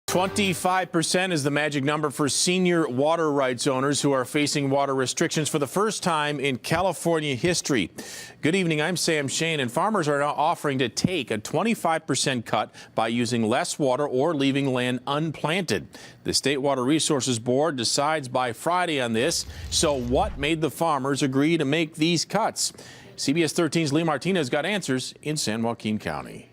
25% is the magic number for senior water rights owners who are facing water restrictions for the first time in California history. Good evening, I'm Sam Shane, and farmers are now offering to take a 25% cut by using less water or leaving land unplanted. The State Water Resources Board decides by Friday on this. So what made the farmers agree to make these cuts? CBS 13's Lee Martinez got answers in San Joaquin County.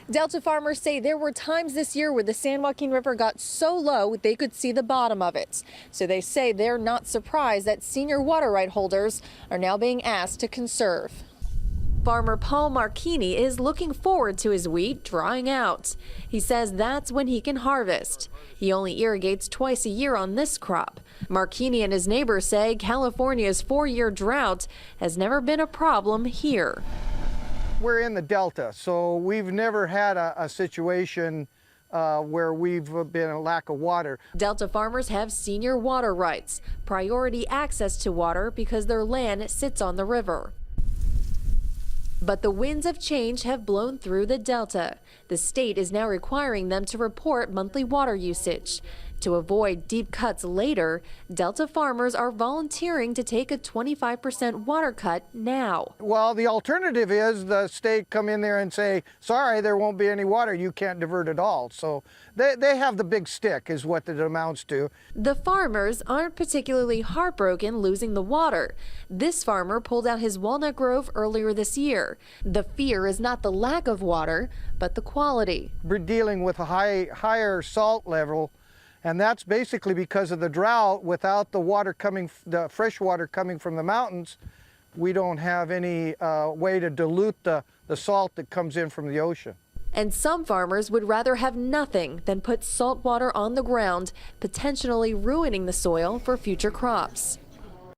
Delta farmers say there were times this year where the San Joaquin River got so low they could see the bottom of it. So they say they're not surprised that senior water right holders are now being asked to conserve. Farmer Paul Marchini is looking forward to his wheat drying out. He says that's when he can harvest. He only irrigates twice a year on this crop. Marchini and his neighbors say California's 4-year drought has never been a problem here. We're in the Delta, so we've never had a situation where we've been a lack of water. Delta farmers have senior water rights, priority access to water because their land sits on the river. But the winds of change have blown through the Delta. The state is now requiring them to report monthly water usage. To avoid deep cuts later, Delta farmers are volunteering to take a 25% water cut now. Well, the alternative is the state come in there and say, sorry, there won't be any water, you can't divert at all. So they have the big stick is what it amounts to. The farmers aren't particularly heartbroken losing the water. This farmer pulled out his walnut grove earlier this year. The fear is not the lack of water, but the quality. We're dealing with a higher salt level, and that's basically because of the drought. Without the water coming, the fresh water coming from the mountains, we don't have any way to dilute the salt that comes in from the ocean. And some farmers would rather have nothing than put salt water on the ground, potentially ruining the soil for future crops.